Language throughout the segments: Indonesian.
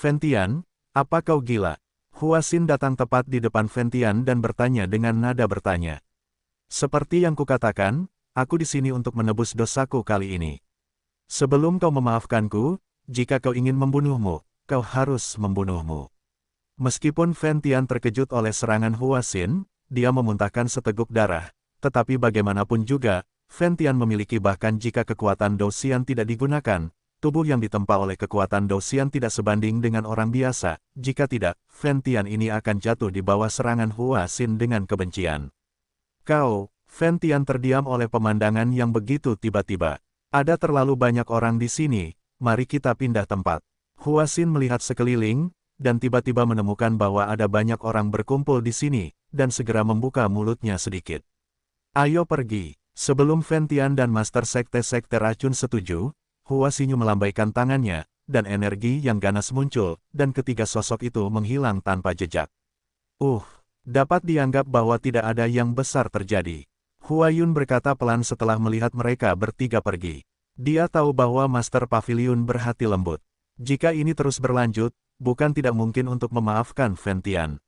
Fentian, apa kau gila? Hua Xin datang tepat di depan Fentian dan bertanya dengan nada bertanya. Seperti yang kukatakan, aku di sini untuk menebus dosaku kali ini. Sebelum kau memaafkanku, jika kau ingin membunuhmu, kau harus membunuhmu. Meskipun Fentian terkejut oleh serangan Hua Xin, dia memuntahkan seteguk darah, tetapi bagaimanapun juga, Fentian memiliki bahkan jika kekuatan Dou Xian tidak digunakan, tubuh yang ditempa oleh kekuatan Dou Xian tidak sebanding dengan orang biasa, jika tidak, Fentian ini akan jatuh di bawah serangan Hua Xin dengan kebencian. Kau, Fentian terdiam oleh pemandangan yang begitu tiba-tiba. Ada terlalu banyak orang di sini, mari kita pindah tempat. Hua Xin melihat sekeliling, dan tiba-tiba menemukan bahwa ada banyak orang berkumpul di sini, dan segera membuka mulutnya sedikit. Ayo pergi. Sebelum Fentian dan Master Sekte-Sekte Racun setuju, Hua Xin melambaikan tangannya, dan energi yang ganas muncul, dan ketiga sosok itu menghilang tanpa jejak. Dapat dianggap bahwa tidak ada yang besar terjadi. Hua Yun berkata pelan setelah melihat mereka bertiga pergi. Dia tahu bahwa Master Pavilion berhati lembut. Jika ini terus berlanjut, bukan tidak mungkin untuk memaafkan Fentian.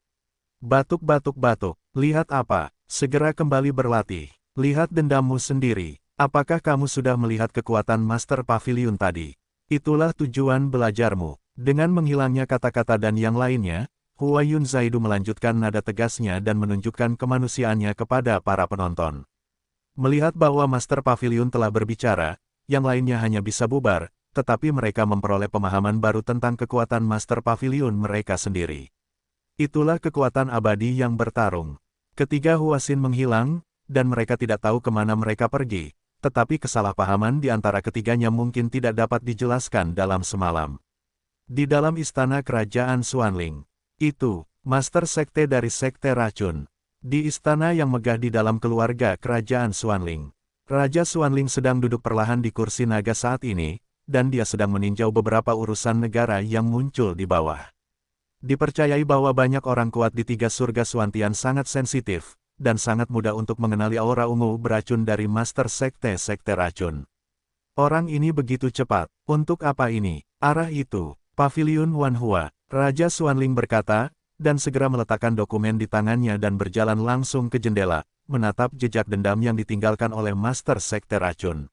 Batuk-batuk-batuk, lihat apa, segera kembali berlatih. Lihat dendammu sendiri, apakah kamu sudah melihat kekuatan Master Pavilion tadi? Itulah tujuan belajarmu. Dengan menghilangnya kata-kata dan yang lainnya, Hua Yun Zaidu melanjutkan nada tegasnya dan menunjukkan kemanusiaannya kepada para penonton. Melihat bahwa Master Pavilion telah berbicara, yang lainnya hanya bisa bubar, tetapi mereka memperoleh pemahaman baru tentang kekuatan Master Pavilion mereka sendiri. Itulah kekuatan abadi yang bertarung. Ketiga Hua Xin menghilang, dan mereka tidak tahu kemana mereka pergi, tetapi kesalahpahaman di antara ketiganya mungkin tidak dapat dijelaskan dalam semalam. Di dalam istana kerajaan Xuanling. Itu, Master Sekte dari Sekte Racun. Di istana yang megah di dalam keluarga kerajaan Xuanling. Raja Xuanling sedang duduk perlahan di kursi naga saat ini, dan dia sedang meninjau beberapa urusan negara yang muncul di bawah. Dipercayai bahwa banyak orang kuat di tiga surga Xuantian sangat sensitif, dan sangat mudah untuk mengenali aura ungu beracun dari Master Sekte-Sekte Racun. Orang ini begitu cepat. Untuk apa ini? Arah itu, Pavilion Wanhua. Raja Xuanling berkata, dan segera meletakkan dokumen di tangannya dan berjalan langsung ke jendela, menatap jejak dendam yang ditinggalkan oleh Master Sekte Racun.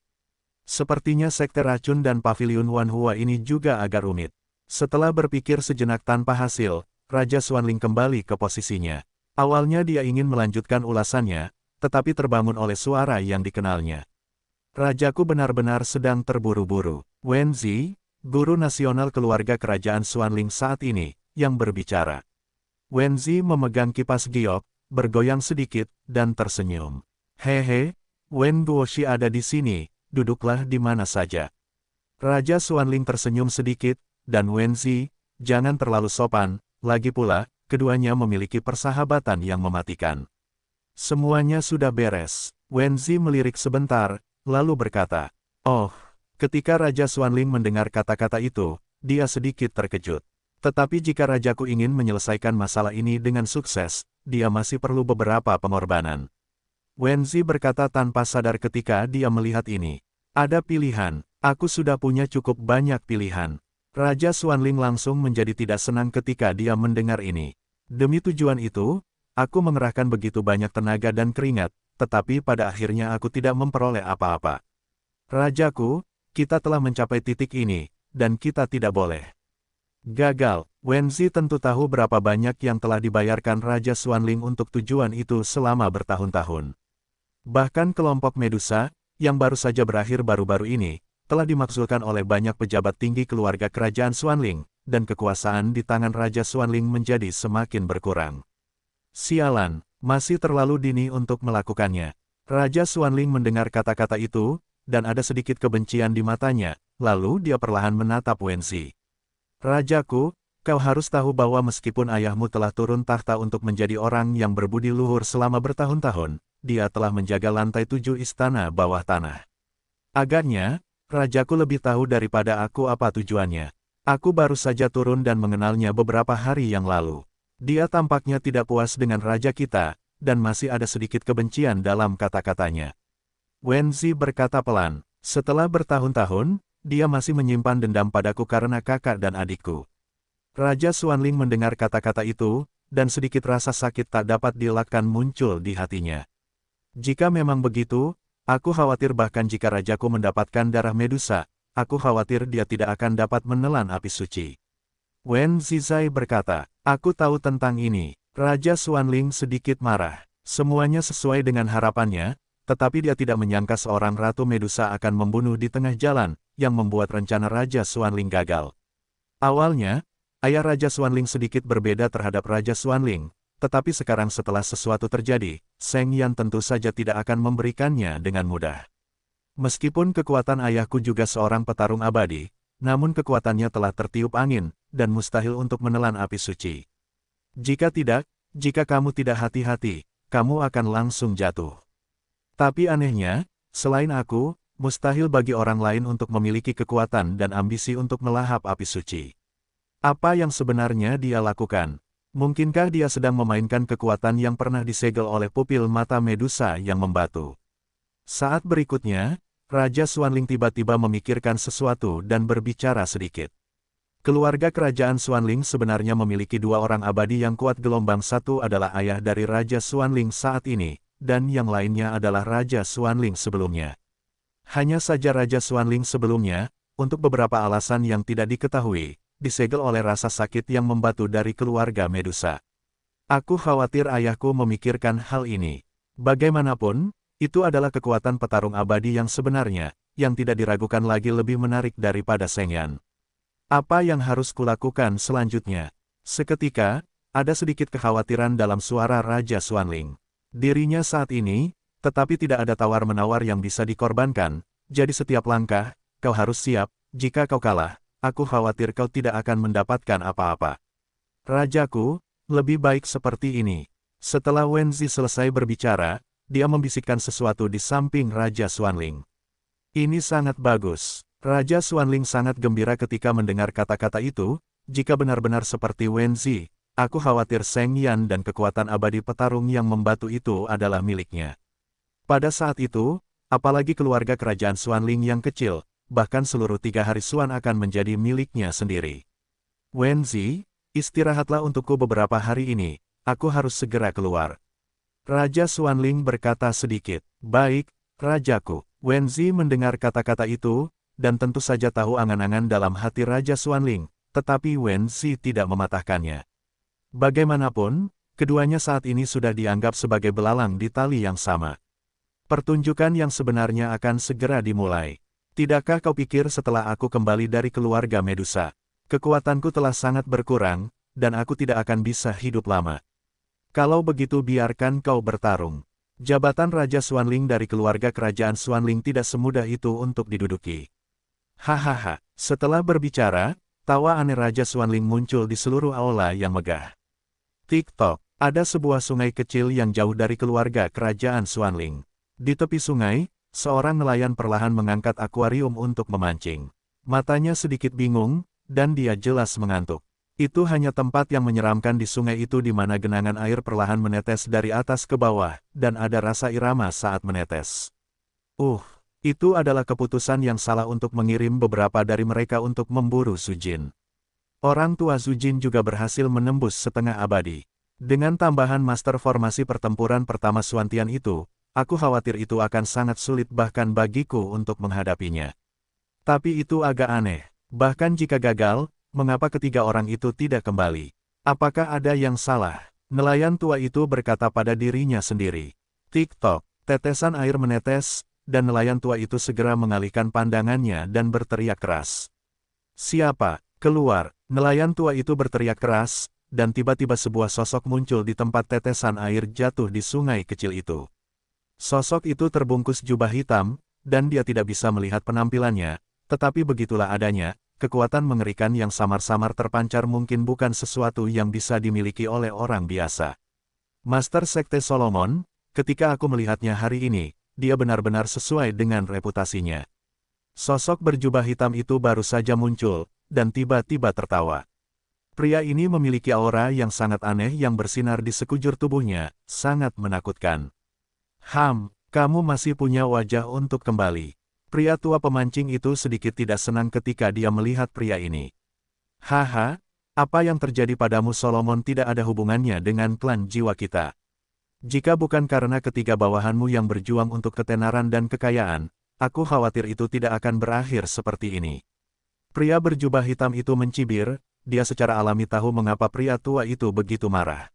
Sepertinya Sekte Racun dan Pavilion Wanhua ini juga agak rumit. Setelah berpikir sejenak tanpa hasil, Raja Xuanling kembali ke posisinya. Awalnya dia ingin melanjutkan ulasannya, tetapi terbangun oleh suara yang dikenalnya. Rajaku benar-benar sedang terburu-buru. Wen Zi, guru nasional keluarga kerajaan Xuanling saat ini, yang berbicara. Wen Zi memegang kipas giok, bergoyang sedikit, dan tersenyum. Hehe, Wen Guoshi ada di sini, duduklah di mana saja. Raja Xuanling tersenyum sedikit, dan Wen Zi, jangan terlalu sopan, lagi pula, keduanya memiliki persahabatan yang mematikan. Semuanya sudah beres. Wen Zi melirik sebentar, lalu berkata, "Oh." Ketika Raja Xuanling mendengar kata-kata itu, dia sedikit terkejut. Tetapi jika rajaku ingin menyelesaikan masalah ini dengan sukses, dia masih perlu beberapa pengorbanan. Wen Zi berkata tanpa sadar ketika dia melihat ini. Ada pilihan, aku sudah punya cukup banyak pilihan. Raja Xuanling langsung menjadi tidak senang ketika dia mendengar ini. Demi tujuan itu, aku mengerahkan begitu banyak tenaga dan keringat, tetapi pada akhirnya aku tidak memperoleh apa-apa. Rajaku, kita telah mencapai titik ini, dan kita tidak boleh gagal. Wen Zi tentu tahu berapa banyak yang telah dibayarkan Raja Xuanling untuk tujuan itu selama bertahun-tahun. Bahkan kelompok Medusa, yang baru saja berakhir baru-baru ini, telah dimaksudkan oleh banyak pejabat tinggi keluarga kerajaan Xuanling, dan kekuasaan di tangan Raja Xuanling menjadi semakin berkurang. Sialan, masih terlalu dini untuk melakukannya. Raja Xuanling mendengar kata-kata itu, dan ada sedikit kebencian di matanya, lalu dia perlahan menatap Wen Zi. Rajaku, kau harus tahu bahwa meskipun ayahmu telah turun tahta untuk menjadi orang yang berbudi luhur selama bertahun-tahun, dia telah menjaga lantai 7 istana bawah tanah. Agaknya, rajaku lebih tahu daripada aku apa tujuannya. Aku baru saja turun dan mengenalnya beberapa hari yang lalu. Dia tampaknya tidak puas dengan raja kita, dan masih ada sedikit kebencian dalam kata-katanya. Wen Zi berkata pelan, setelah bertahun-tahun, dia masih menyimpan dendam padaku karena kakak dan adikku. Raja Xuanling mendengar kata-kata itu, dan sedikit rasa sakit tak dapat dielakkan muncul di hatinya. Jika memang begitu, aku khawatir bahkan jika rajaku mendapatkan darah Medusa, aku khawatir dia tidak akan dapat menelan api suci. Wen Zizai berkata, aku tahu tentang ini. Raja Xuanling sedikit marah. Semuanya sesuai dengan harapannya, tetapi dia tidak menyangka seorang Ratu Medusa akan membunuh di tengah jalan, yang membuat rencana Raja Xuanling gagal. Awalnya, ayah Raja Xuanling sedikit berbeda terhadap Raja Xuanling, tetapi sekarang setelah sesuatu terjadi, Seng Yan tentu saja tidak akan memberikannya dengan mudah. Meskipun kekuatan ayahku juga seorang petarung abadi, namun kekuatannya telah tertiup angin, dan mustahil untuk menelan api suci. Jika tidak, jika kamu tidak hati-hati, kamu akan langsung jatuh. Tapi anehnya, selain aku, mustahil bagi orang lain untuk memiliki kekuatan dan ambisi untuk melahap api suci. Apa yang sebenarnya dia lakukan? Mungkinkah dia sedang memainkan kekuatan yang pernah disegel oleh pupil mata Medusa yang membatu? Saat berikutnya, Raja Xuanling tiba-tiba memikirkan sesuatu dan berbicara sedikit. Keluarga kerajaan Xuanling sebenarnya memiliki dua orang abadi yang kuat. Gelombang satu adalah ayah dari Raja Xuanling saat ini, dan yang lainnya adalah Raja Xuanling sebelumnya. Hanya saja Raja Xuanling sebelumnya, untuk beberapa alasan yang tidak diketahui, disegel oleh rasa sakit yang membatu dari keluarga Medusa. Aku khawatir ayahku memikirkan hal ini. Bagaimanapun, itu adalah kekuatan petarung abadi yang sebenarnya, yang tidak diragukan lagi lebih menarik daripada Seng Yan. Apa yang harus kulakukan selanjutnya? Seketika, ada sedikit kekhawatiran dalam suara Raja Xuanling. Dirinya saat ini, tetapi tidak ada tawar-menawar yang bisa dikorbankan, jadi setiap langkah, kau harus siap, jika kau kalah, aku khawatir kau tidak akan mendapatkan apa-apa. Rajaku, lebih baik seperti ini. Setelah Wen Zi selesai berbicara, dia membisikkan sesuatu di samping Raja Xuanling. Ini sangat bagus. Raja Xuanling sangat gembira ketika mendengar kata-kata itu. Jika benar-benar seperti Wen Zi, aku khawatir Seng Yan dan kekuatan abadi petarung yang membatu itu adalah miliknya. Pada saat itu, apalagi keluarga kerajaan Xuanling yang kecil, bahkan seluruh 3 hari Xuan akan menjadi miliknya sendiri. Wen Zi, istirahatlah untukku beberapa hari ini, aku harus segera keluar. Raja Xuanling berkata sedikit, baik, Rajaku. Wen Zi mendengar kata-kata itu, dan tentu saja tahu angan-angan dalam hati Raja Xuanling, tetapi Wen Zi tidak mematahkannya. Bagaimanapun, keduanya saat ini sudah dianggap sebagai belalang di tali yang sama. Pertunjukan yang sebenarnya akan segera dimulai. Tidakkah kau pikir setelah aku kembali dari keluarga Medusa, kekuatanku telah sangat berkurang, dan aku tidak akan bisa hidup lama. Kalau begitu biarkan kau bertarung. Jabatan Raja Xuanling dari keluarga kerajaan Xuanling tidak semudah itu untuk diduduki. Hahaha, setelah berbicara, tawa aneh Raja Xuanling muncul di seluruh aula yang megah. Tik-tok, ada sebuah sungai kecil yang jauh dari keluarga kerajaan Xuanling. Di tepi sungai, seorang nelayan perlahan mengangkat akuarium untuk memancing. Matanya sedikit bingung, dan dia jelas mengantuk. Itu hanya tempat yang menyeramkan di sungai itu di mana genangan air perlahan menetes dari atas ke bawah, dan ada rasa irama saat menetes. Itu adalah keputusan yang salah untuk mengirim beberapa dari mereka untuk memburu Sujin. Orang tua Sujin juga berhasil menembus setengah abadi. Dengan tambahan master formasi pertempuran pertama Xuantian itu, aku khawatir itu akan sangat sulit bahkan bagiku untuk menghadapinya. Tapi itu agak aneh. Bahkan jika gagal, mengapa ketiga orang itu tidak kembali? Apakah ada yang salah? Nelayan tua itu berkata pada dirinya sendiri. Tik-tok, tetesan air menetes, dan nelayan tua itu segera mengalihkan pandangannya dan berteriak keras. Siapa? Keluar! Nelayan tua itu berteriak keras, dan tiba-tiba sebuah sosok muncul di tempat tetesan air jatuh di sungai kecil itu. Sosok itu terbungkus jubah hitam, dan dia tidak bisa melihat penampilannya, tetapi begitulah adanya, kekuatan mengerikan yang samar-samar terpancar mungkin bukan sesuatu yang bisa dimiliki oleh orang biasa. Master Sekte Solomon, ketika aku melihatnya hari ini, dia benar-benar sesuai dengan reputasinya. Sosok berjubah hitam itu baru saja muncul, dan tiba-tiba tertawa. Pria ini memiliki aura yang sangat aneh yang bersinar di sekujur tubuhnya, sangat menakutkan. Kamu masih punya wajah untuk kembali. Pria tua pemancing itu sedikit tidak senang ketika dia melihat pria ini. Haha, Apa yang terjadi padamu Solomon tidak ada hubungannya dengan klan jiwa kita. Jika bukan karena ketiga bawahanmu yang berjuang untuk ketenaran dan kekayaan, aku khawatir itu tidak akan berakhir seperti ini. Pria berjubah hitam itu mencibir, dia secara alami tahu mengapa pria tua itu begitu marah.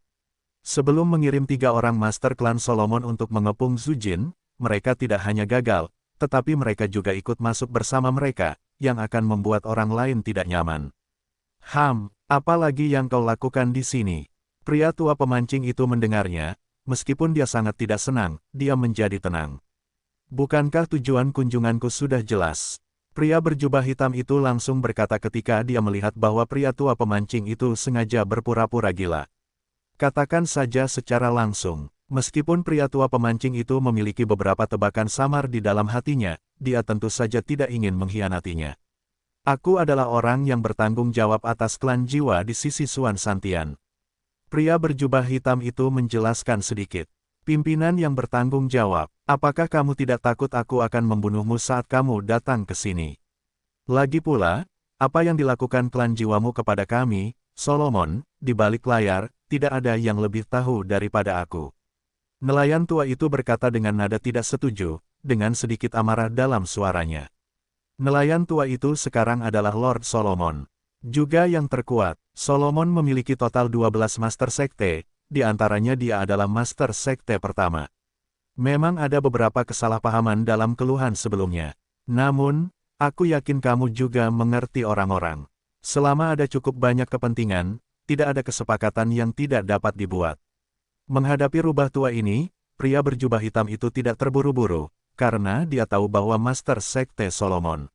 Sebelum mengirim 3 orang master klan Solomon untuk mengepung Zujin, mereka tidak hanya gagal, tetapi mereka juga ikut masuk bersama mereka, yang akan membuat orang lain tidak nyaman. Apa lagi yang kau lakukan di sini? Pria tua pemancing itu mendengarnya, meskipun dia sangat tidak senang, dia menjadi tenang. Bukankah tujuan kunjunganku sudah jelas? Pria berjubah hitam itu langsung berkata ketika dia melihat bahwa pria tua pemancing itu sengaja berpura-pura gila. Katakan saja secara langsung, meskipun pria tua pemancing itu memiliki beberapa tebakan samar di dalam hatinya, dia tentu saja tidak ingin mengkhianatinya. Aku adalah orang yang bertanggung jawab atas klan jiwa di sisi Suan Santian. Pria berjubah hitam itu menjelaskan sedikit. Pimpinan yang bertanggung jawab, apakah kamu tidak takut aku akan membunuhmu saat kamu datang ke sini? Lagi pula, apa yang dilakukan klan jiwamu kepada kami, Solomon, di balik layar, tidak ada yang lebih tahu daripada aku. Nelayan tua itu berkata dengan nada tidak setuju, dengan sedikit amarah dalam suaranya. Nelayan tua itu sekarang adalah Lord Solomon. Juga yang terkuat, Solomon memiliki total 12 Master Sekte, di antaranya dia adalah Master Sekte pertama. Memang ada beberapa kesalahpahaman dalam keluhan sebelumnya. Namun, aku yakin kamu juga mengerti orang-orang. Selama ada cukup banyak kepentingan, tidak ada kesepakatan yang tidak dapat dibuat. Menghadapi rubah tua ini, pria berjubah hitam itu tidak terburu-buru, karena dia tahu bahwa Master Sekte Solomon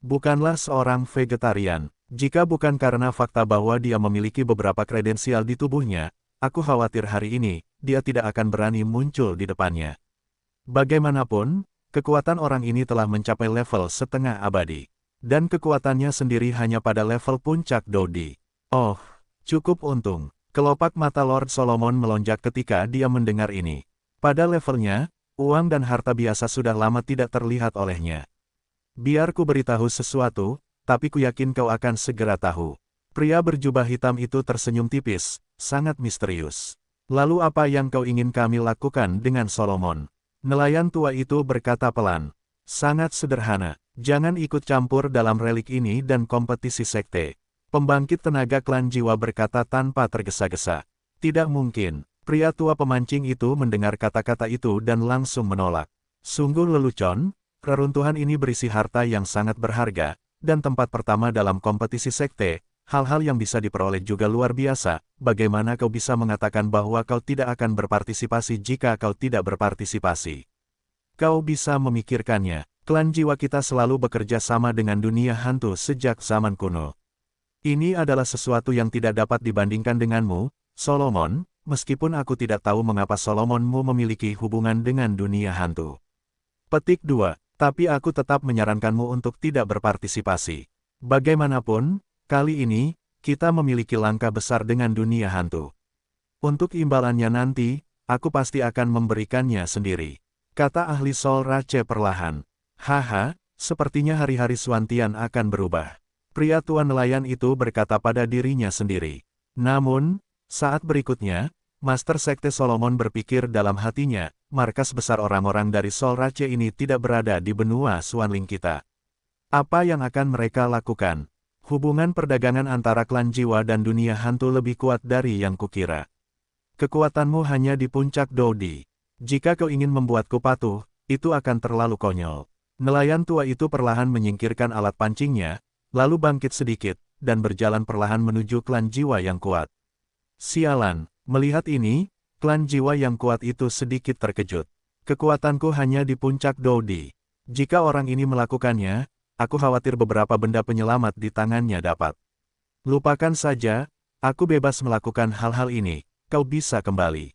bukanlah seorang vegetarian. Jika bukan karena fakta bahwa dia memiliki beberapa kredensial di tubuhnya, aku khawatir hari ini, dia tidak akan berani muncul di depannya. Bagaimanapun, kekuatan orang ini telah mencapai level setengah abadi. Dan kekuatannya sendiri hanya pada level puncak Dodi. Oh, cukup untung. Kelopak mata Lord Solomon melonjak ketika dia mendengar ini. Pada levelnya, uang dan harta biasa sudah lama tidak terlihat olehnya. Biar ku beritahu sesuatu, tapi ku yakin kau akan segera tahu. Pria berjubah hitam itu tersenyum tipis, sangat misterius. Lalu apa yang kau ingin kami lakukan dengan Solomon? Nelayan tua itu berkata pelan. Sangat sederhana, jangan ikut campur dalam relik ini dan kompetisi sekte. Pembangkit tenaga klan jiwa berkata tanpa tergesa-gesa. Tidak mungkin. Pria tua pemancing itu mendengar kata-kata itu dan langsung menolak. Sungguh lelucon, reruntuhan ini berisi harta yang sangat berharga, dan tempat pertama dalam kompetisi sekte, hal-hal yang bisa diperoleh juga luar biasa. Bagaimana kau bisa mengatakan bahwa kau tidak akan berpartisipasi jika kau tidak berpartisipasi? Kau bisa memikirkannya, klan jiwa kita selalu bekerja sama dengan dunia hantu sejak zaman kuno. Ini adalah sesuatu yang tidak dapat dibandingkan denganmu, Solomon, meskipun aku tidak tahu mengapa Solomonmu memiliki hubungan dengan dunia hantu. Petik 2. Tapi aku tetap menyarankanmu untuk tidak berpartisipasi. Bagaimanapun, kali ini, kita memiliki langkah besar dengan dunia hantu. Untuk imbalannya nanti, aku pasti akan memberikannya sendiri. Kata ahli Sol Rache perlahan. Haha, sepertinya hari-hari Suantian akan berubah. Pria tua nelayan itu berkata pada dirinya sendiri. Namun, saat berikutnya, Master Sekte Solomon berpikir dalam hatinya, markas besar orang-orang dari Sol Rache ini tidak berada di benua Suanling kita. Apa yang akan mereka lakukan? Hubungan perdagangan antara klan jiwa dan dunia hantu lebih kuat dari yang kukira. Kekuatanmu hanya di puncak Dodi. Jika kau ingin membuatku patuh, itu akan terlalu konyol. Nelayan tua itu perlahan menyingkirkan alat pancingnya, lalu bangkit sedikit, dan berjalan perlahan menuju klan jiwa yang kuat. Sialan, melihat ini, klan jiwa yang kuat itu sedikit terkejut. Kekuatanku hanya di puncak Dodi. Jika orang ini melakukannya, aku khawatir beberapa benda penyelamat di tangannya dapat. Lupakan saja, aku bebas melakukan hal-hal ini, kau bisa kembali.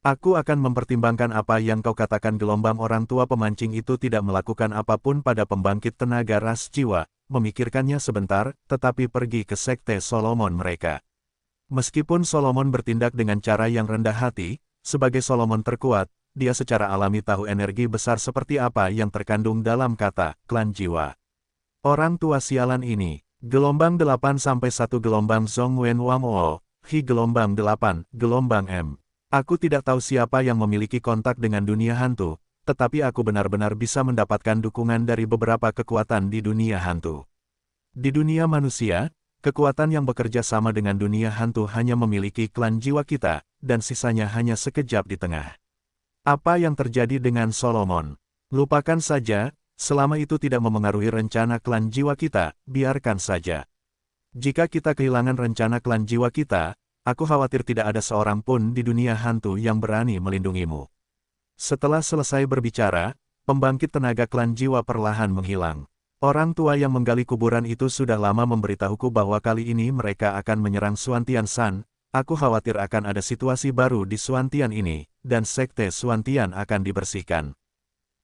Aku akan mempertimbangkan apa yang kau katakan. Gelombang orang tua pemancing itu tidak melakukan apapun pada pembangkit tenaga ras jiwa, memikirkannya sebentar, tetapi pergi ke sekte Solomon mereka. Meskipun Solomon bertindak dengan cara yang rendah hati, sebagai Solomon terkuat, dia secara alami tahu energi besar seperti apa yang terkandung dalam kata, klan jiwa. Orang tua sialan ini, Gelombang 8-1 Gelombang Zhongwen Wangwo, Hi Gelombang 8, Gelombang M. Aku tidak tahu siapa yang memiliki kontak dengan dunia hantu, tetapi aku benar-benar bisa mendapatkan dukungan dari beberapa kekuatan di dunia hantu. Di dunia manusia, kekuatan yang bekerja sama dengan dunia hantu hanya memiliki klan jiwa kita, dan sisanya hanya sekejap di tengah. Apa yang terjadi dengan Solomon? Lupakan saja. Selama itu tidak memengaruhi rencana klan jiwa kita, biarkan saja. Jika kita kehilangan rencana klan jiwa kita, aku khawatir tidak ada seorang pun di dunia hantu yang berani melindungimu. Setelah selesai berbicara, pembangkit tenaga klan jiwa perlahan menghilang. Orang tua yang menggali kuburan itu sudah lama memberitahuku bahwa kali ini mereka akan menyerang Suantian San. Aku khawatir akan ada situasi baru di Suantian ini, dan sekte Suantian akan dibersihkan.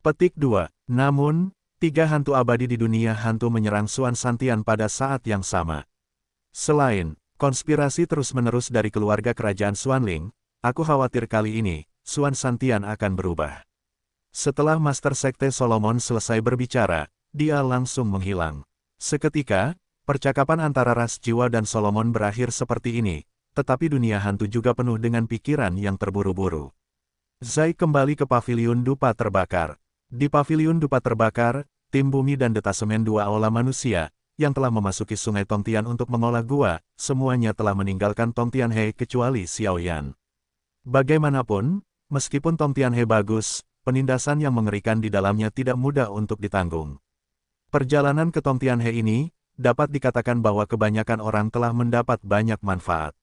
Petik 2. Namun, 3 hantu abadi di dunia hantu menyerang Suan Santian pada saat yang sama. Selain konspirasi terus-menerus dari keluarga kerajaan Xuanling, aku khawatir kali ini, Suan Santian akan berubah. Setelah Master Sekte Solomon selesai berbicara, dia langsung menghilang. Seketika, percakapan antara ras jiwa dan Solomon berakhir seperti ini, tetapi dunia hantu juga penuh dengan pikiran yang terburu-buru. Zai kembali ke paviliun dupa terbakar. Di paviliun dupa terbakar, tim bumi dan detasemen 2 aula manusia, yang telah memasuki sungai Tongtian untuk mengolah gua, semuanya telah meninggalkan Tongtian He kecuali Xiao Yan. Bagaimanapun, meskipun Tongtian He bagus, penindasan yang mengerikan di dalamnya tidak mudah untuk ditanggung. Perjalanan ke Tongtian He ini, dapat dikatakan bahwa kebanyakan orang telah mendapat banyak manfaat.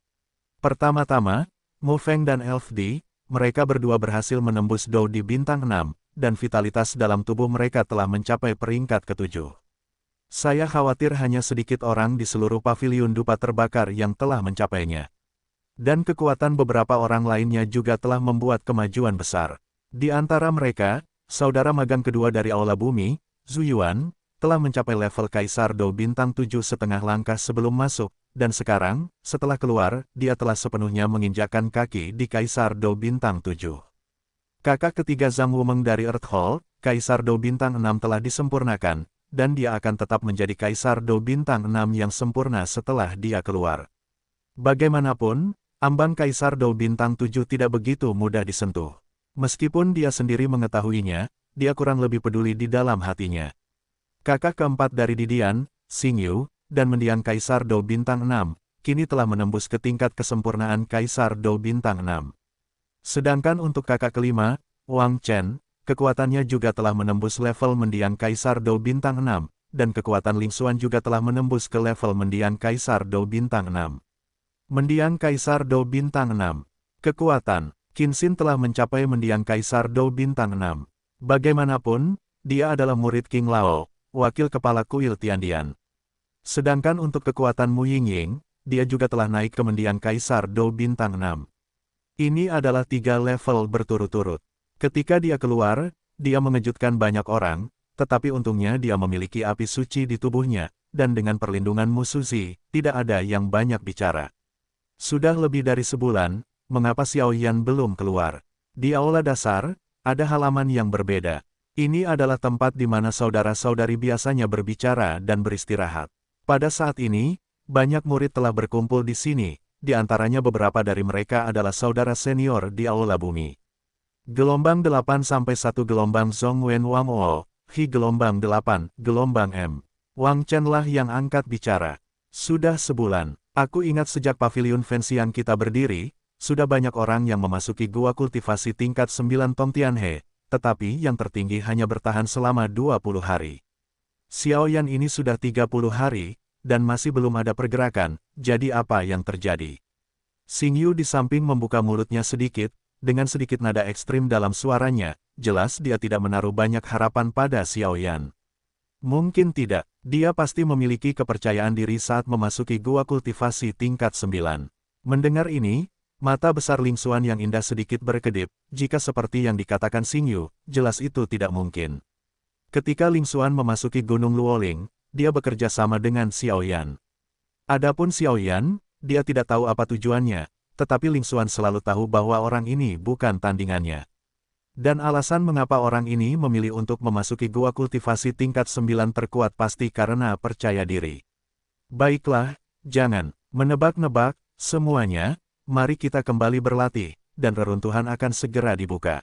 Pertama-tama, Mu Feng dan Elf Di, mereka berdua berhasil menembus Dou di bintang 6, dan vitalitas dalam tubuh mereka telah mencapai peringkat ke-7. Saya khawatir hanya sedikit orang di seluruh paviliun dupa terbakar yang telah mencapainya. Dan kekuatan beberapa orang lainnya juga telah membuat kemajuan besar. Di antara mereka, saudara magang kedua dari Aula Bumi, Zhu Yuan, telah mencapai level Kaisar Dou bintang 7,5 langkah sebelum masuk, dan sekarang, setelah keluar, dia telah sepenuhnya menginjakkan kaki di Kaisar Dou bintang 7. Kakak ketiga Zhang Wumeng dari Earth Hall, Kaisar Dou bintang 6 telah disempurnakan, dan dia akan tetap menjadi Kaisar Dou bintang 6 yang sempurna setelah dia keluar. Bagaimanapun, ambang Kaisar Dou bintang 7 tidak begitu mudah disentuh. Meskipun dia sendiri mengetahuinya, dia kurang lebih peduli di dalam hatinya. Kakak keempat dari Didian, Xing Yu, dan mendiang Kaisar Dou bintang 6, kini telah menembus ke tingkat kesempurnaan Kaisar Dou bintang 6. Sedangkan untuk kakak kelima, Wang Chen, kekuatannya juga telah menembus level mendiang Kaisar Dou bintang 6, dan kekuatan Ling Xuan juga telah menembus ke level mendiang Kaisar Dou bintang 6. Mendiang Kaisar Dou bintang 6. Kekuatan, Qin Xin telah mencapai mendiang Kaisar Dou bintang 6. Bagaimanapun, dia adalah murid King Lao, wakil kepala kuil Tiandian. Sedangkan untuk kekuatan Mu Yingying, dia juga telah naik ke mendiang Kaisar Dou bintang 6. Ini adalah 3 level berturut-turut. Ketika dia keluar, dia mengejutkan banyak orang, tetapi untungnya dia memiliki api suci di tubuhnya, dan dengan perlindungan Mu Suzi, tidak ada yang banyak bicara. Sudah lebih dari sebulan, mengapa Xiao Yan belum keluar? Di aula dasar, ada halaman yang berbeda. Ini adalah tempat di mana saudara-saudari biasanya berbicara dan beristirahat. Pada saat ini, banyak murid telah berkumpul di sini. Di antaranya beberapa dari mereka adalah saudara senior di Aula Bumi. Gelombang 8-1 Gelombang Zhongwen Wangwo, Hi Gelombang 8, Gelombang M. Wang Chen lah yang angkat bicara. Sudah sebulan, aku ingat sejak paviliun Fenxian kita berdiri, sudah banyak orang yang memasuki gua kultivasi tingkat 9 Tongtian He, tetapi yang tertinggi hanya bertahan selama 20 hari. Xiao Yan ini sudah 30 hari, dan masih belum ada pergerakan, jadi apa yang terjadi? Xing Yu di samping membuka mulutnya sedikit, dengan sedikit nada ekstrim dalam suaranya, jelas dia tidak menaruh banyak harapan pada Xiao Yan. Mungkin tidak, dia pasti memiliki kepercayaan diri saat memasuki gua kultivasi tingkat 9. Mendengar ini, mata besar Ling Xuan yang indah sedikit berkedip, jika seperti yang dikatakan Xing Yu, jelas itu tidak mungkin. Ketika Ling Xuan memasuki Gunung Luoling, dia bekerja sama dengan Xiao Yan. Adapun Xiao Yan, dia tidak tahu apa tujuannya, tetapi Ling Xuan selalu tahu bahwa orang ini bukan tandingannya. Dan alasan mengapa orang ini memilih untuk memasuki gua kultivasi tingkat 9 terkuat pasti karena percaya diri. Baiklah, jangan menebak-nebak semuanya, mari kita kembali berlatih, dan reruntuhan akan segera dibuka.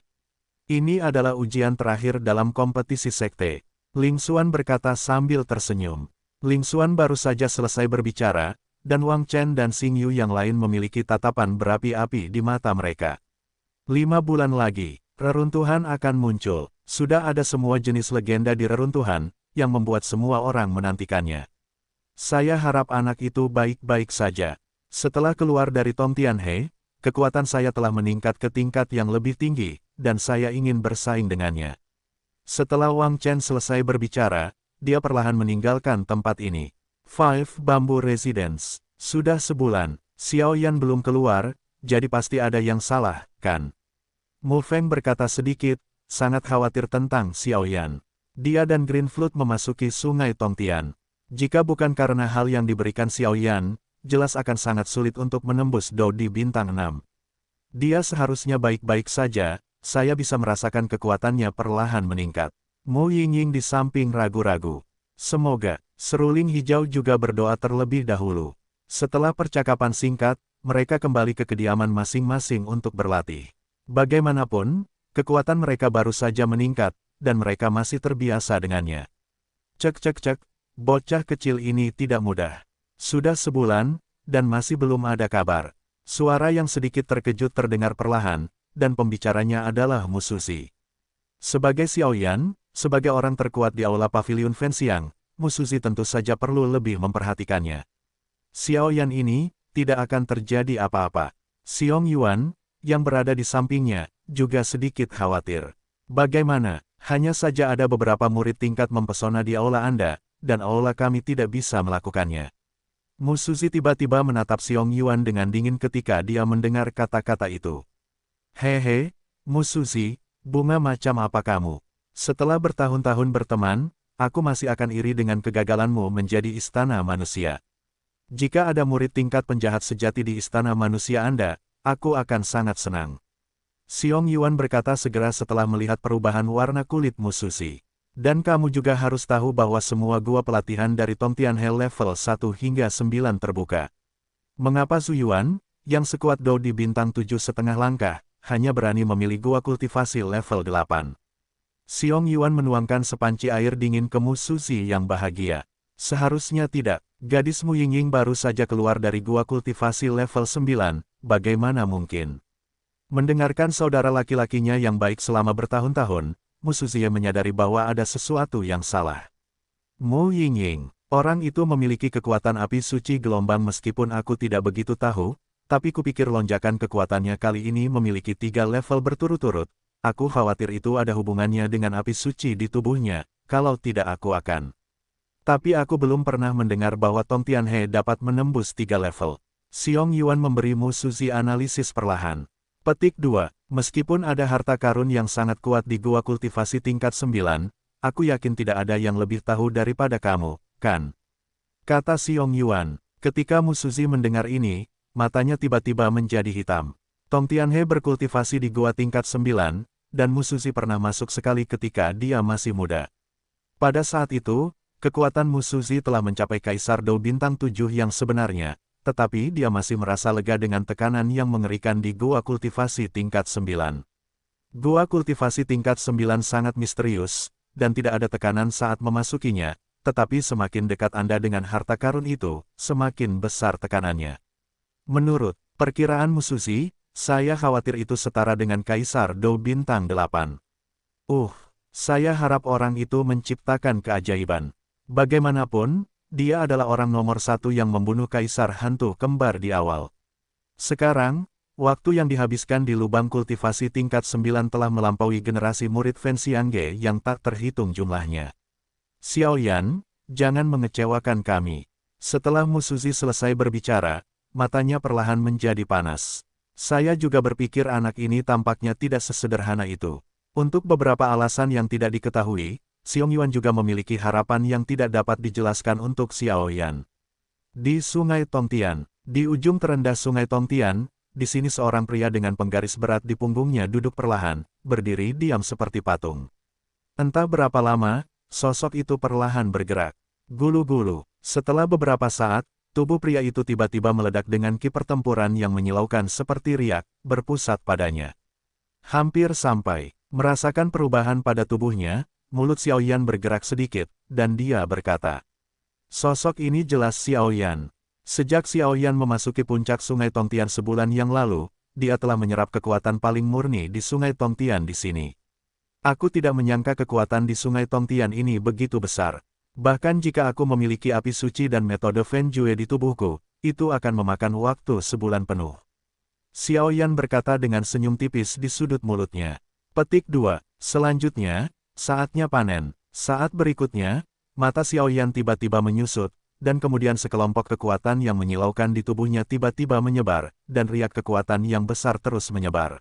Ini adalah ujian terakhir dalam kompetisi sekte. Ling Xuan berkata sambil tersenyum. Ling Xuan baru saja selesai berbicara, dan Wang Chen dan Xing Yu yang lain memiliki tatapan berapi-api di mata mereka. 5 bulan lagi, reruntuhan akan muncul. Sudah ada semua jenis legenda di reruntuhan, yang membuat semua orang menantikannya. Saya harap anak itu baik-baik saja. Setelah keluar dari Tong Tianhe, kekuatan saya telah meningkat ke tingkat yang lebih tinggi, dan saya ingin bersaing dengannya. Setelah Wang Chen selesai berbicara, dia perlahan meninggalkan tempat ini. Five Bamboo Residence. Sudah sebulan, Xiao Yan belum keluar, jadi pasti ada yang salah, kan? Mu Feng berkata sedikit, sangat khawatir tentang Xiao Yan. Dia dan Green Flood memasuki sungai Tongtian. Jika bukan karena hal yang diberikan Xiao Yan, jelas akan sangat sulit untuk menembus Dou di bintang 6. Dia seharusnya baik-baik saja, saya bisa merasakan kekuatannya perlahan meningkat. Mu Yingying di samping ragu-ragu. Semoga, seruling hijau juga berdoa terlebih dahulu. Setelah percakapan singkat, mereka kembali ke kediaman masing-masing untuk berlatih. Bagaimanapun, kekuatan mereka baru saja meningkat, dan mereka masih terbiasa dengannya. Cek, bocah kecil ini tidak mudah. Sudah sebulan, dan masih belum ada kabar. Suara yang sedikit terkejut terdengar perlahan, dan pembicaranya adalah Mu Suzi. Sebagai Xiao Yan, sebagai orang terkuat di aula pavilion Fenxiang, Mu Suzi tentu saja perlu lebih memperhatikannya. Xiao Yan ini, tidak akan terjadi apa-apa. Xiong Yuan, yang berada di sampingnya, juga sedikit khawatir. Bagaimana, hanya saja ada beberapa murid tingkat mempesona di aula Anda, dan aula kami tidak bisa melakukannya. Mu Suzi tiba-tiba menatap Xiong Yuan dengan dingin ketika dia mendengar kata-kata itu. Hehe, Mu Suzi, bunga macam apa kamu? Setelah bertahun-tahun berteman, aku masih akan iri dengan kegagalanmu menjadi istana manusia. Jika ada murid tingkat penjahat sejati di istana manusia Anda, aku akan sangat senang. Xiong Yuan berkata segera setelah melihat perubahan warna kulit Mu Suzi. Dan kamu juga harus tahu bahwa semua gua pelatihan dari Tong Tianhe level 1 hingga 9 terbuka. Mengapa Zhu Yuan, yang sekuat Dou di bintang 7,5 langkah, hanya berani memilih gua kultivasi level 8? Xiong Yuan menuangkan sepanci air dingin ke Mu Suzi yang bahagia. Seharusnya tidak, gadis Mu Yingying baru saja keluar dari gua kultivasi level 9, bagaimana mungkin? Mendengarkan saudara laki-lakinya yang baik selama bertahun-tahun, Mu Suzi menyadari bahwa ada sesuatu yang salah. Mu Yingying, orang itu memiliki kekuatan api suci gelombang meskipun aku tidak begitu tahu, tapi kupikir lonjakan kekuatannya kali ini memiliki 3 level berturut-turut. Aku khawatir itu ada hubungannya dengan api suci di tubuhnya, kalau tidak aku akan. Tapi aku belum pernah mendengar bahwa Tong Tianhe dapat menembus 3 level. Xiong Yuan memberi Mu Suzi analisis perlahan. Petik 2. Meskipun ada harta karun yang sangat kuat di gua kultivasi tingkat 9, aku yakin tidak ada yang lebih tahu daripada kamu, kan? Kata Xiong Yuan. Ketika Mu Suzi mendengar ini, matanya tiba-tiba menjadi hitam. Tong Tianhe berkultivasi di gua tingkat 9, dan Mu Suzi pernah masuk sekali ketika dia masih muda. Pada saat itu, kekuatan Mu Suzi telah mencapai Kaisar Dou bintang 7 yang sebenarnya, tetapi dia masih merasa lega dengan tekanan yang mengerikan di gua kultivasi tingkat 9. Gua kultivasi tingkat 9 sangat misterius, dan tidak ada tekanan saat memasukinya, tetapi semakin dekat Anda dengan harta karun itu, semakin besar tekanannya. Menurut perkiraan Mu Suzi, saya khawatir itu setara dengan Kaisar Dou bintang 8. Saya harap orang itu menciptakan keajaiban. Bagaimanapun, dia adalah orang nomor 1 yang membunuh Kaisar Hantu Kembar di awal. Sekarang, waktu yang dihabiskan di lubang kultivasi tingkat 9 telah melampaui generasi murid Fenxiangge yang tak terhitung jumlahnya. Xiao Yan, jangan mengecewakan kami. Setelah Mu Suzi selesai berbicara, matanya perlahan menjadi panas. Saya juga berpikir anak ini tampaknya tidak sesederhana itu. Untuk beberapa alasan yang tidak diketahui, Xiong Yuan juga memiliki harapan yang tidak dapat dijelaskan untuk Xiao Yan. Di Sungai Tongtian, di ujung terendah Sungai Tongtian, di sini seorang pria dengan penggaris berat di punggungnya duduk perlahan, berdiri diam seperti patung. Entah berapa lama, sosok itu perlahan bergerak. Gulu-gulu. Setelah beberapa saat, tubuh pria itu tiba-tiba meledak dengan ki pertempuran yang menyilaukan seperti riak, berpusat padanya. Hampir sampai merasakan perubahan pada tubuhnya, mulut Xiaoyan bergerak sedikit, dan dia berkata, "Sosok ini jelas Xiaoyan. Sejak Xiaoyan memasuki puncak Sungai Tongtian sebulan yang lalu, dia telah menyerap kekuatan paling murni di Sungai Tongtian di sini. Aku tidak menyangka kekuatan di Sungai Tongtian ini begitu besar. Bahkan jika aku memiliki api suci dan metode Fen Jue di tubuhku, itu akan memakan waktu sebulan penuh." Xiaoyan berkata dengan senyum tipis di sudut mulutnya. Petik 2. Selanjutnya, saatnya panen. Saat berikutnya, mata Xiaoyan tiba-tiba menyusut, dan kemudian sekelompok kekuatan yang menyilaukan di tubuhnya tiba-tiba menyebar, dan riak kekuatan yang besar terus menyebar.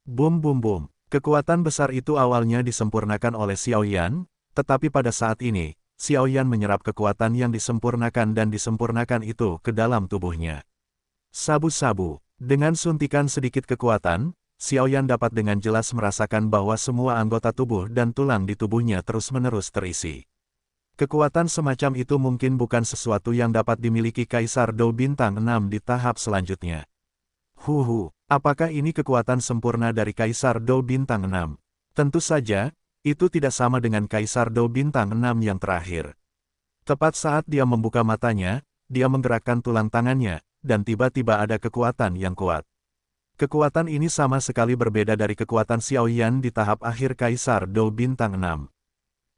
Bum bum bum. Kekuatan besar itu awalnya disempurnakan oleh Xiaoyan, tetapi pada saat ini, Xiaoyan menyerap kekuatan yang disempurnakan dan disempurnakan itu ke dalam tubuhnya. Sabu-sabu. Dengan suntikan sedikit kekuatan, Xiaoyan dapat dengan jelas merasakan bahwa semua anggota tubuh dan tulang di tubuhnya terus-menerus terisi. Kekuatan semacam itu mungkin bukan sesuatu yang dapat dimiliki Kaisar Dou Bintang 6 di tahap selanjutnya. Apakah ini kekuatan sempurna dari Kaisar Dou Bintang 6? Tentu saja, itu tidak sama dengan Kaisar Dou Bintang 6 yang terakhir. Tepat saat dia membuka matanya, dia menggerakkan tulang tangannya, dan tiba-tiba ada kekuatan yang kuat. Kekuatan ini sama sekali berbeda dari kekuatan Xiaoyan di tahap akhir Kaisar Dou Bintang 6.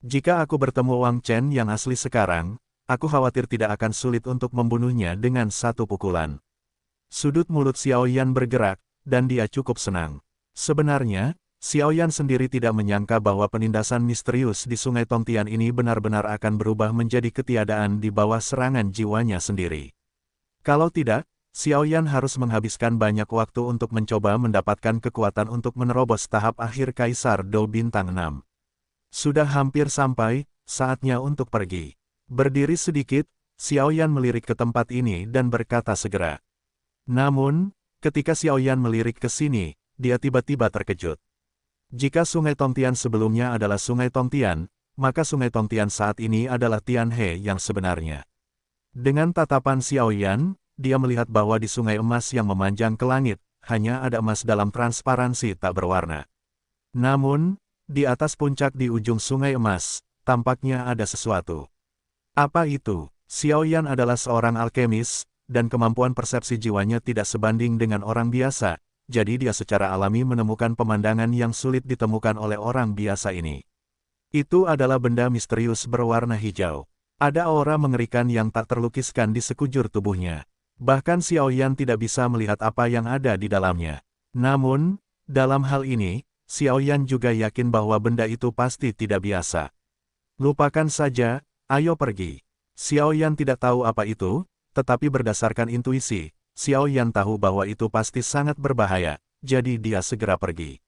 Jika aku bertemu Wang Chen yang asli sekarang, aku khawatir tidak akan sulit untuk membunuhnya dengan satu pukulan. Sudut mulut Xiaoyan bergerak, dan dia cukup senang. Sebenarnya, Xiaoyan sendiri tidak menyangka bahwa penindasan misterius di Sungai Tongtian ini benar-benar akan berubah menjadi ketiadaan di bawah serangan jiwanya sendiri. Kalau tidak, Xiaoyan harus menghabiskan banyak waktu untuk mencoba mendapatkan kekuatan untuk menerobos tahap akhir Kaisar Dou Bintang 6. Sudah hampir sampai, saatnya untuk pergi. Berdiri sedikit, Xiaoyan melirik ke tempat ini dan berkata segera. Namun, ketika Xiaoyan melirik ke sini, dia tiba-tiba terkejut. Jika Sungai Tongtian sebelumnya adalah Sungai Tongtian, maka Sungai Tongtian saat ini adalah Tianhe yang sebenarnya. Dengan tatapan Xiaoyan, dia melihat bahwa di sungai emas yang memanjang ke langit, hanya ada emas dalam transparansi tak berwarna. Namun, di atas puncak di ujung sungai emas, tampaknya ada sesuatu. Apa itu? Xiaoyan adalah seorang alkemis, dan kemampuan persepsi jiwanya tidak sebanding dengan orang biasa, jadi dia secara alami menemukan pemandangan yang sulit ditemukan oleh orang biasa ini. Itu adalah benda misterius berwarna hijau. Ada aura mengerikan yang tak terlukiskan di sekujur tubuhnya. Bahkan Xiaoyan tidak bisa melihat apa yang ada di dalamnya. Namun, dalam hal ini, Xiaoyan juga yakin bahwa benda itu pasti tidak biasa. Lupakan saja, ayo pergi. Xiaoyan tidak tahu apa itu, tetapi berdasarkan intuisi, Xiaoyan tahu bahwa itu pasti sangat berbahaya, jadi dia segera pergi.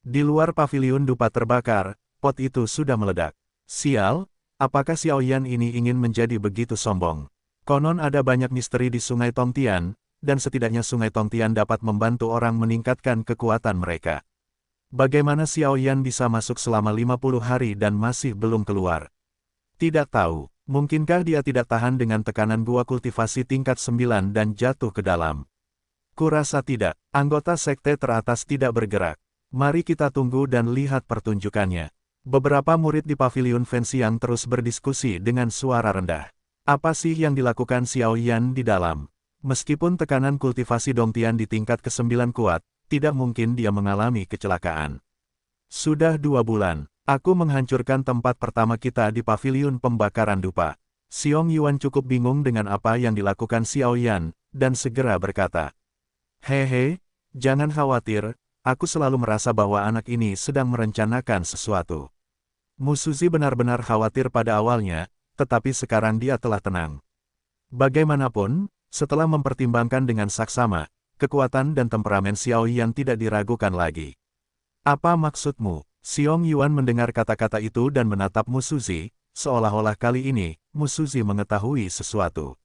Di luar paviliun dupa terbakar, pot itu sudah meledak. Sial, apakah Xiaoyan ini ingin menjadi begitu sombong? Konon ada banyak misteri di Sungai Tongtian, dan setidaknya Sungai Tongtian dapat membantu orang meningkatkan kekuatan mereka. Bagaimana Xiaoyan bisa masuk selama 50 hari dan masih belum keluar? Tidak tahu. Mungkinkah dia tidak tahan dengan tekanan gua kultivasi tingkat 9 dan jatuh ke dalam? Kurasa tidak, anggota sekte teratas tidak bergerak. Mari kita tunggu dan lihat pertunjukannya. Beberapa murid di paviliun Fenxiang terus berdiskusi dengan suara rendah. Apa sih yang dilakukan Xiaoyan di dalam? Meskipun tekanan kultivasi Dongtian di tingkat ke-9 kuat, tidak mungkin dia mengalami kecelakaan. Sudah 2 bulan. Aku menghancurkan tempat pertama kita di paviliun pembakaran dupa. Xiong Yuan cukup bingung dengan apa yang dilakukan Xiaoyan, dan segera berkata, "Hehe, jangan khawatir, aku selalu merasa bahwa anak ini sedang merencanakan sesuatu." Mu Suzi benar-benar khawatir pada awalnya, tetapi sekarang dia telah tenang. Bagaimanapun, setelah mempertimbangkan dengan saksama, kekuatan dan temperamen Xiaoyan tidak diragukan lagi. "Apa maksudmu?" Xiong Yuan mendengar kata-kata itu dan menatap Mu Suzi, seolah-olah kali ini, Mu Suzi mengetahui sesuatu.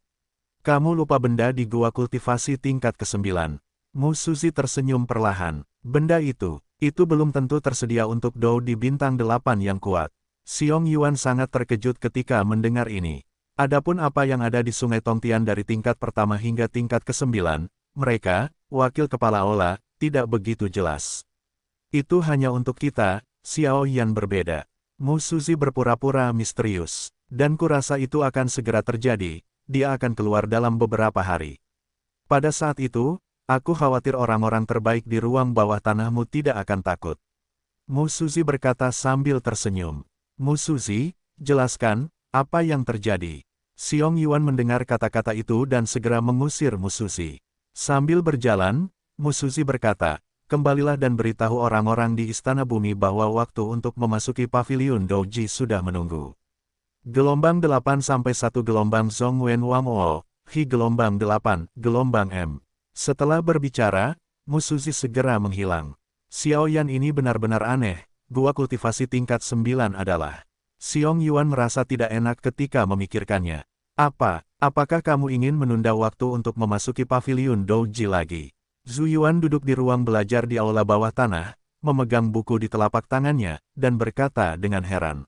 "Kamu lupa benda di gua kultivasi tingkat ke-9. Mu Suzi tersenyum perlahan. "Benda itu belum tentu tersedia untuk Dou di bintang 8 yang kuat." Xiong Yuan sangat terkejut ketika mendengar ini. Adapun apa yang ada di Sungai Tongtian dari tingkat pertama hingga tingkat ke-9, mereka, wakil kepala Ola, tidak begitu jelas. Itu hanya untuk kita, Xiao Yan berbeda. Mu Suzi berpura-pura misterius. Dan kurasa itu akan segera terjadi, dia akan keluar dalam beberapa hari. Pada saat itu, aku khawatir orang-orang terbaik di ruang bawah tanahmu tidak akan takut. Mu Suzi berkata sambil tersenyum. Mu Suzi, jelaskan, apa yang terjadi? Xiong Yuan mendengar kata-kata itu dan segera mengusir Mu Suzi. Sambil berjalan, Mu Suzi berkata, kembalilah dan beritahu orang-orang di Istana Bumi bahwa waktu untuk memasuki paviliun Douji sudah menunggu. Gelombang 8 sampai 1 gelombang Zhong Wen Wang O, Hi gelombang 8, gelombang M. Setelah berbicara, Mu Suzi segera menghilang. Xiao Yan ini benar-benar aneh, gua kultivasi tingkat 9 adalah. Xiong Yuan merasa tidak enak ketika memikirkannya. Apakah kamu ingin menunda waktu untuk memasuki paviliun Douji lagi? Zhu Yuan duduk di ruang belajar di aula bawah tanah, memegang buku di telapak tangannya, dan berkata dengan heran.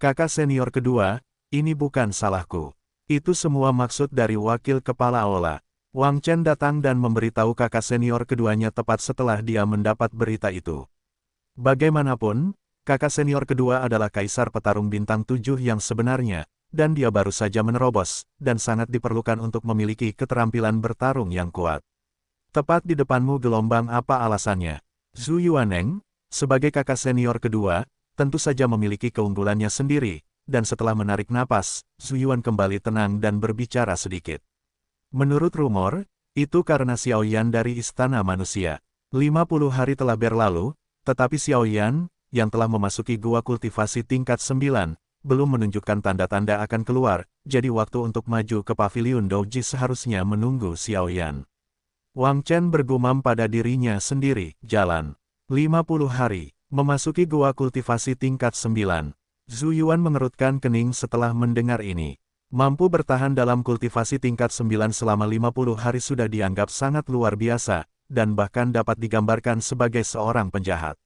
Kakak senior kedua, ini bukan salahku. Itu semua maksud dari wakil kepala aula. Wang Chen datang dan memberitahu kakak senior keduanya tepat setelah dia mendapat berita itu. Bagaimanapun, kakak senior kedua adalah kaisar petarung bintang 7 yang sebenarnya, dan dia baru saja menerobos, dan sangat diperlukan untuk memiliki keterampilan bertarung yang kuat. Tepat di depanmu gelombang apa alasannya? Zhu Yuaneng, sebagai kakak senior kedua, tentu saja memiliki keunggulannya sendiri, dan setelah menarik napas, Zhu Yuan kembali tenang dan berbicara sedikit. Menurut rumor, itu karena Xiao Yan dari Istana Manusia. 50 hari telah berlalu, tetapi Xiao Yan, yang telah memasuki gua kultivasi tingkat 9, belum menunjukkan tanda-tanda akan keluar, jadi waktu untuk maju ke paviliun Douji seharusnya menunggu Xiao Yan. Wang Chen bergumam pada dirinya sendiri, jalan. 50 hari, memasuki gua kultivasi tingkat 9. Zhu Yuan mengerutkan kening setelah mendengar ini. Mampu bertahan dalam kultivasi tingkat 9 selama 50 hari sudah dianggap sangat luar biasa, dan bahkan dapat digambarkan sebagai seorang penjahat.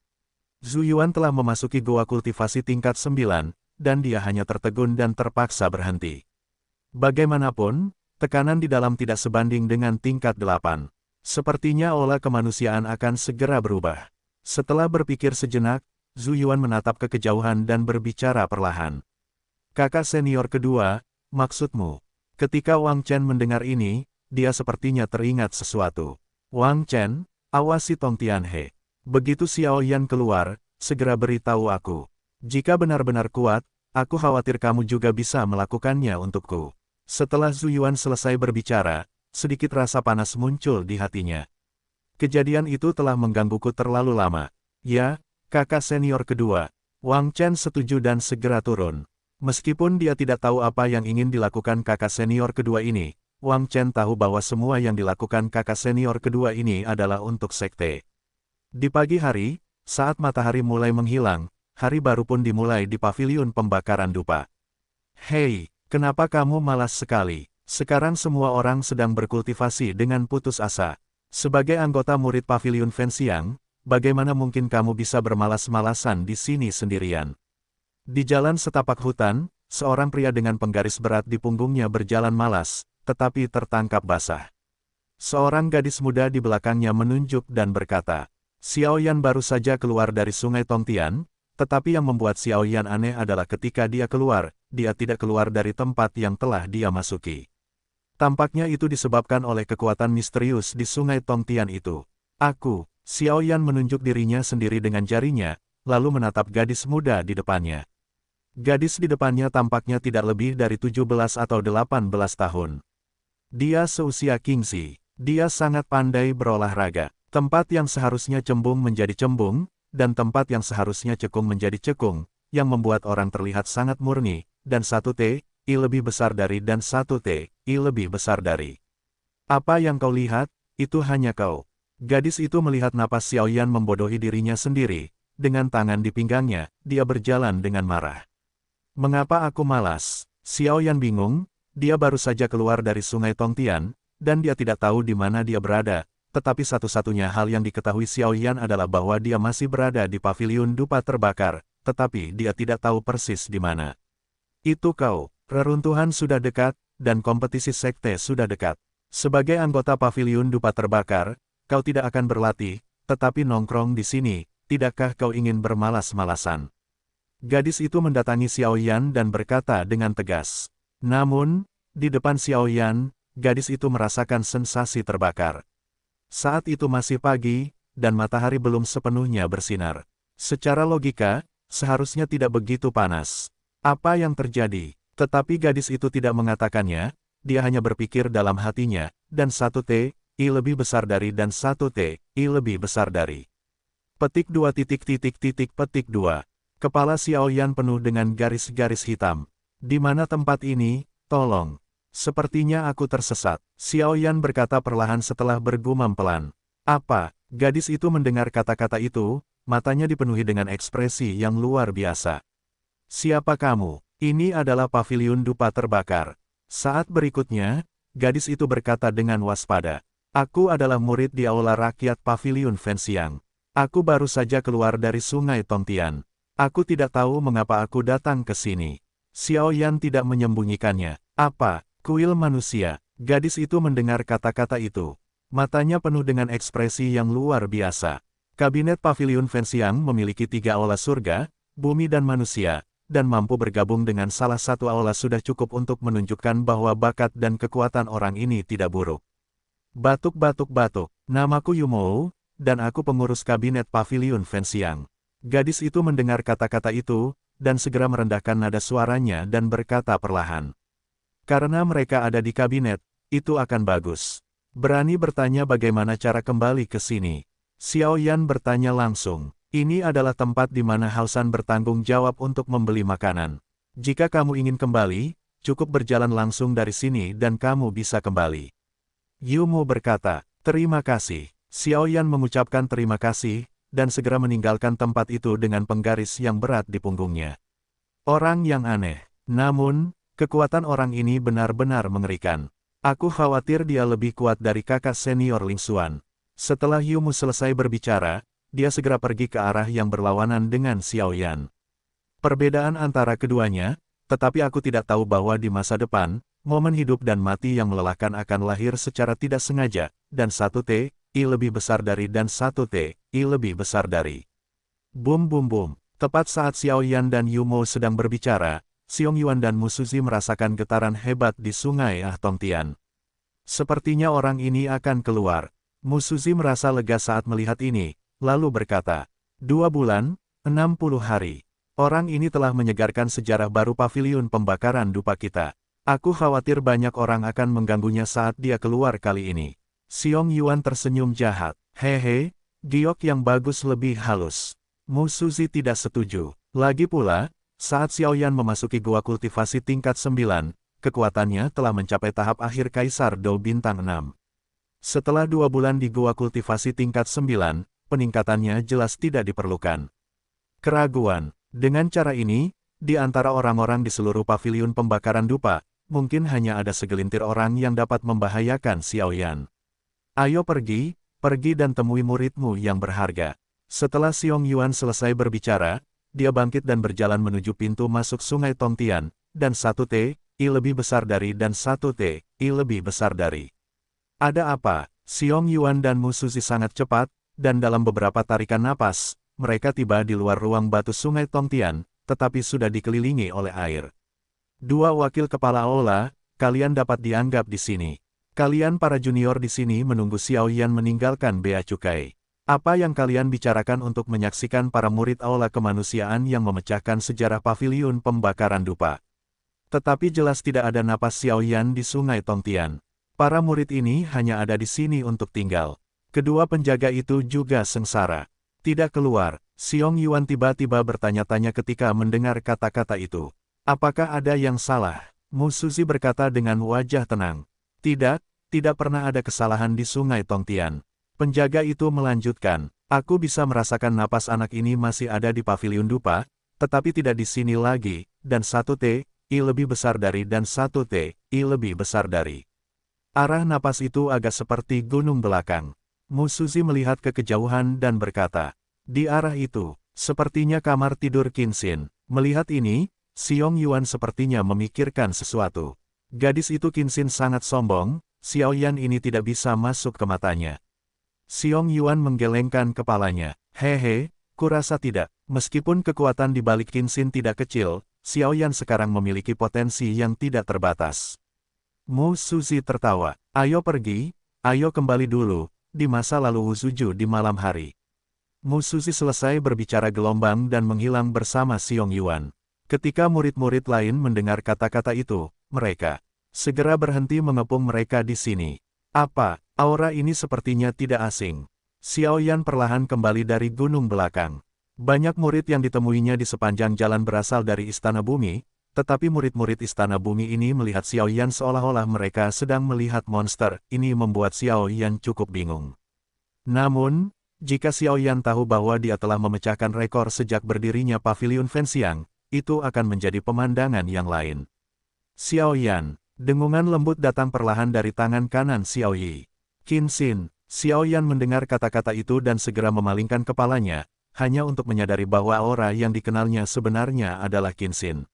Zhu Yuan telah memasuki gua kultivasi tingkat 9, dan dia hanya tertegun dan terpaksa berhenti. Bagaimanapun, tekanan di dalam tidak sebanding dengan tingkat 8. Sepertinya olah kemanusiaan akan segera berubah. Setelah berpikir sejenak, Zhu Yuan menatap ke kejauhan dan berbicara perlahan. Kakak senior kedua, maksudmu? Ketika Wang Chen mendengar ini, dia sepertinya teringat sesuatu. Wang Chen, awasi Tong Tianhe. Begitu Xiao Yan keluar, segera beritahu aku. Jika benar-benar kuat, aku khawatir kamu juga bisa melakukannya untukku. Setelah Zhu Yuan selesai berbicara, sedikit rasa panas muncul di hatinya. Kejadian itu telah menggangguku terlalu lama. Ya, kakak senior kedua. Wang Chen setuju dan segera turun. Meskipun dia tidak tahu apa yang ingin dilakukan kakak senior kedua ini, Wang Chen tahu bahwa semua yang dilakukan kakak senior kedua ini adalah untuk sekte. Di pagi hari, saat matahari mulai menghilang, hari baru pun dimulai di paviliun pembakaran dupa. Hei, kenapa kamu malas sekali? Sekarang semua orang sedang berkultivasi dengan putus asa. Sebagai anggota murid paviliun Fenxiang, bagaimana mungkin kamu bisa bermalas-malasan di sini sendirian? Di jalan setapak hutan, seorang pria dengan penggaris berat di punggungnya berjalan malas, tetapi tertangkap basah. Seorang gadis muda di belakangnya menunjuk dan berkata, Xiao Yan baru saja keluar dari Sungai Tongtian, tetapi yang membuat Xiao Yan aneh adalah ketika dia keluar, dia tidak keluar dari tempat yang telah dia masuki. Tampaknya itu disebabkan oleh kekuatan misterius di Sungai Tongtian itu. Xiao Yan menunjuk dirinya sendiri dengan jarinya, lalu menatap gadis muda di depannya. Gadis di depannya tampaknya tidak lebih dari 17 atau 18 tahun. Dia seusia Kingxi. Dia sangat pandai berolahraga. Tempat yang seharusnya cembung menjadi cembung, dan tempat yang seharusnya cekung menjadi cekung, yang membuat orang terlihat sangat murni, dan satu T, I lebih besar dari dan satu T, I lebih besar dari. Apa yang kau lihat, itu hanya kau. Gadis itu melihat napas Xiao Yan membodohi dirinya sendiri, dengan tangan di pinggangnya, dia berjalan dengan marah. Mengapa aku malas? Xiao Yan bingung, dia baru saja keluar dari Sungai Tongtian, dan dia tidak tahu di mana dia berada. Tetapi satu-satunya hal yang diketahui Xiao Yan adalah bahwa dia masih berada di paviliun dupa terbakar, tetapi dia tidak tahu persis di mana. Itu kau, reruntuhan sudah dekat, dan kompetisi sekte sudah dekat. Sebagai anggota Paviliun Dupa Terbakar, kau tidak akan berlatih, tetapi nongkrong di sini, tidakkah kau ingin bermalas-malasan? Gadis itu mendatangi Xiao Yan dan berkata dengan tegas. Namun, di depan Xiao Yan, gadis itu merasakan sensasi terbakar. Saat itu masih pagi, dan matahari belum sepenuhnya bersinar. Secara logika, seharusnya tidak begitu panas. Apa yang terjadi? Tetapi gadis itu tidak mengatakannya, dia hanya berpikir dalam hatinya, dan satu T, I lebih besar dari dan satu T, I lebih besar dari. Petik 2 titik titik titik petik 2. Kepala Xiao Yan penuh dengan garis-garis hitam. Di mana tempat ini? Tolong. Sepertinya aku tersesat. Xiao Yan berkata perlahan setelah bergumam pelan. Apa? Gadis itu mendengar kata-kata itu, matanya dipenuhi dengan ekspresi yang luar biasa. Siapa kamu? Ini adalah Paviliun Dupa Terbakar. Saat berikutnya, gadis itu berkata dengan waspada. Aku adalah murid di Aula Rakyat Paviliun Fenxiang. Aku baru saja keluar dari Sungai Tongtian. Aku tidak tahu mengapa aku datang ke sini. Xiao Yan tidak menyembunyikannya. Apa? Kuil manusia. Gadis itu mendengar kata-kata itu. Matanya penuh dengan ekspresi yang luar biasa. Kabinet Paviliun Fenxiang memiliki 3 aula surga, bumi dan manusia, dan mampu bergabung dengan salah satu aula sudah cukup untuk menunjukkan bahwa bakat dan kekuatan orang ini tidak buruk. Batuk-batuk-batuk. Namaku Yumou, dan aku pengurus kabinet Paviliun Fenxiang. Gadis itu mendengar kata-kata itu, dan segera merendahkan nada suaranya dan berkata perlahan. Karena mereka ada di kabinet, itu akan bagus. Berani bertanya bagaimana cara kembali ke sini. Xiao Yan bertanya langsung. Ini adalah tempat di mana Hausan bertanggung jawab untuk membeli makanan. Jika kamu ingin kembali, cukup berjalan langsung dari sini dan kamu bisa kembali. Yumo berkata, terima kasih. Xiao Yan mengucapkan terima kasih, dan segera meninggalkan tempat itu dengan penggaris yang berat di punggungnya. Orang yang aneh. Namun, kekuatan orang ini benar-benar mengerikan. Aku khawatir dia lebih kuat dari kakak senior Ling Xuan. Setelah Yumu selesai berbicara, dia segera pergi ke arah yang berlawanan dengan Xiao Yan. Perbedaan antara keduanya, tetapi aku tidak tahu bahwa di masa depan, momen hidup dan mati yang melelahkan akan lahir secara tidak sengaja, dan satu T, I lebih besar dari dan satu T, I lebih besar dari. Bum bum bum. Tepat saat Xiao Yan dan Yumo sedang berbicara, Xiong Yuan dan Mu Suzi merasakan getaran hebat di Sungai Ah Tongtian. Sepertinya orang ini akan keluar. Mu Suzi merasa lega saat melihat ini, lalu berkata, 2 bulan, 60 hari. Orang ini telah menyegarkan sejarah baru Paviliun Pembakaran Dupa kita. Aku khawatir banyak orang akan mengganggunya saat dia keluar kali ini. Xiong Yuan tersenyum jahat. Hehe, giok yang bagus lebih halus. Mu Suzi tidak setuju. Lagi pula, saat Xiao Yan memasuki gua kultivasi tingkat 9, kekuatannya telah mencapai tahap akhir Kaisar Dou Bintang 6. Setelah 2 bulan di gua kultivasi tingkat 9, peningkatannya jelas tidak diperlukan. Keraguan. Dengan cara ini, di antara orang-orang di seluruh Paviliun Pembakaran Dupa, mungkin hanya ada segelintir orang yang dapat membahayakan Xiao Yan. Ayo pergi dan temui muridmu yang berharga. Setelah Xiong Yuan selesai berbicara, dia bangkit dan berjalan menuju pintu masuk Sungai Tongtian, dan satu T, I lebih besar dari dan satu T, I lebih besar dari. Ada apa? Xiong Yuan dan Mu Suzi sangat cepat, dan dalam beberapa tarikan napas, mereka tiba di luar ruang batu Sungai Tongtian, tetapi sudah dikelilingi oleh air. 2 wakil kepala aula, kalian dapat dianggap di sini. Kalian para junior di sini menunggu Xiao Yan meninggalkan bea cukai. Apa yang kalian bicarakan untuk menyaksikan para murid aula kemanusiaan yang memecahkan sejarah Paviliun Pembakaran Dupa? Tetapi jelas tidak ada napas Xiao Yan di Sungai Tongtian. Para murid ini hanya ada di sini untuk tinggal. Kedua penjaga itu juga sengsara. Tidak keluar. Xiong Yuan tiba-tiba bertanya-tanya ketika mendengar kata-kata itu. Apakah ada yang salah? Mu Suzi berkata dengan wajah tenang. Tidak pernah ada kesalahan di Sungai Tongtian. Penjaga itu melanjutkan, aku bisa merasakan napas anak ini masih ada di Paviliun Dupa, tetapi tidak di sini lagi, dan satu T, I lebih besar dari dan satu T, I lebih besar dari. Arah napas itu agak seperti gunung belakang. Mu Suzi melihat ke kejauhan dan berkata, di arah itu, Sepertinya kamar tidur Qin Xin. Melihat ini, Xiong Yuan sepertinya memikirkan sesuatu. Gadis itu Qin Xin sangat sombong, Xiao Yan ini tidak bisa masuk ke matanya. Xiong Yuan menggelengkan kepalanya. Hehe, kurasa tidak. Meskipun kekuatan di balik Qin Xin tidak kecil, Xiao Yan sekarang memiliki potensi yang tidak terbatas. Mu Suzi tertawa. Ayo pergi, ayo kembali dulu, di masa lalu Wuzuju di malam hari. Mu Suzi selesai berbicara gelombang dan menghilang bersama Xiong Yuan. Ketika murid-murid lain mendengar kata-kata itu, mereka segera berhenti mengepung mereka di sini. Apa, aura ini sepertinya tidak asing. Xiao Yan perlahan kembali dari gunung belakang. Banyak murid yang ditemuinya di sepanjang jalan berasal dari Istana Bumi, tetapi murid-murid Istana Bumi ini melihat Xiao Yan seolah-olah mereka sedang melihat monster. Ini membuat Xiao Yan cukup bingung. Namun, jika Xiao Yan tahu bahwa dia telah memecahkan rekor sejak berdirinya Paviliun Fenxiang, itu akan menjadi pemandangan yang lain. Xiao Yan, dengungan lembut datang perlahan dari tangan kanan Xiao Yi. Qin Xin, Xiao Yan mendengar kata-kata itu dan segera memalingkan kepalanya, hanya untuk menyadari bahwa aura yang dikenalnya sebenarnya adalah Qin Xin.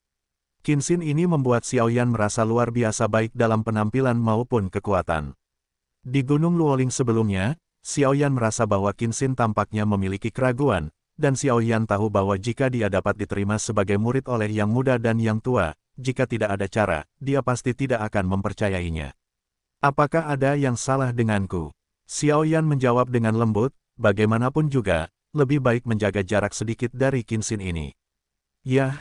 Qin Xin ini membuat Xiao Yan merasa luar biasa baik dalam penampilan maupun kekuatan. Di Gunung Luoling sebelumnya, Xiao Yan merasa bahwa Qin Xin tampaknya memiliki keraguan, dan Xiao Yan tahu bahwa jika dia dapat diterima sebagai murid oleh yang muda dan yang tua, jika tidak ada cara, dia pasti tidak akan mempercayainya. Apakah ada yang salah denganku? Xiao Yan menjawab dengan lembut, bagaimanapun juga, lebih baik menjaga jarak sedikit dari Qin Xin ini. Yah,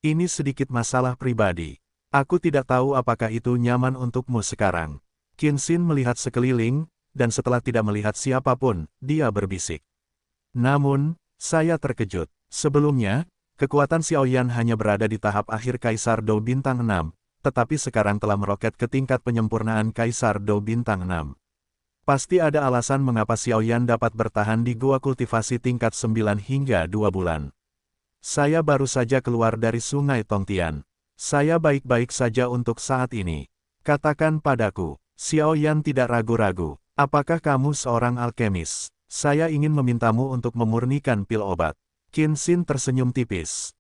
ini sedikit masalah pribadi. Aku tidak tahu apakah itu nyaman untukmu sekarang. Qin Xin melihat sekeliling, dan setelah tidak melihat siapapun, dia berbisik. Namun, saya terkejut. Sebelumnya, kekuatan Xiao Yan hanya berada di tahap akhir Kaisar Dou Bintang 6, tetapi sekarang telah meroket ke tingkat penyempurnaan Kaisar Dou Bintang 6. Pasti ada alasan mengapa Xiao Yan dapat bertahan di gua kultivasi tingkat 9 hingga 2 bulan. Saya baru saja keluar dari Sungai Tongtian. Saya baik-baik saja untuk saat ini. Katakan padaku. Xiao Yan tidak ragu-ragu. Apakah kamu seorang alkemis? Saya ingin memintamu untuk memurnikan pil obat. Qin Xin tersenyum tipis.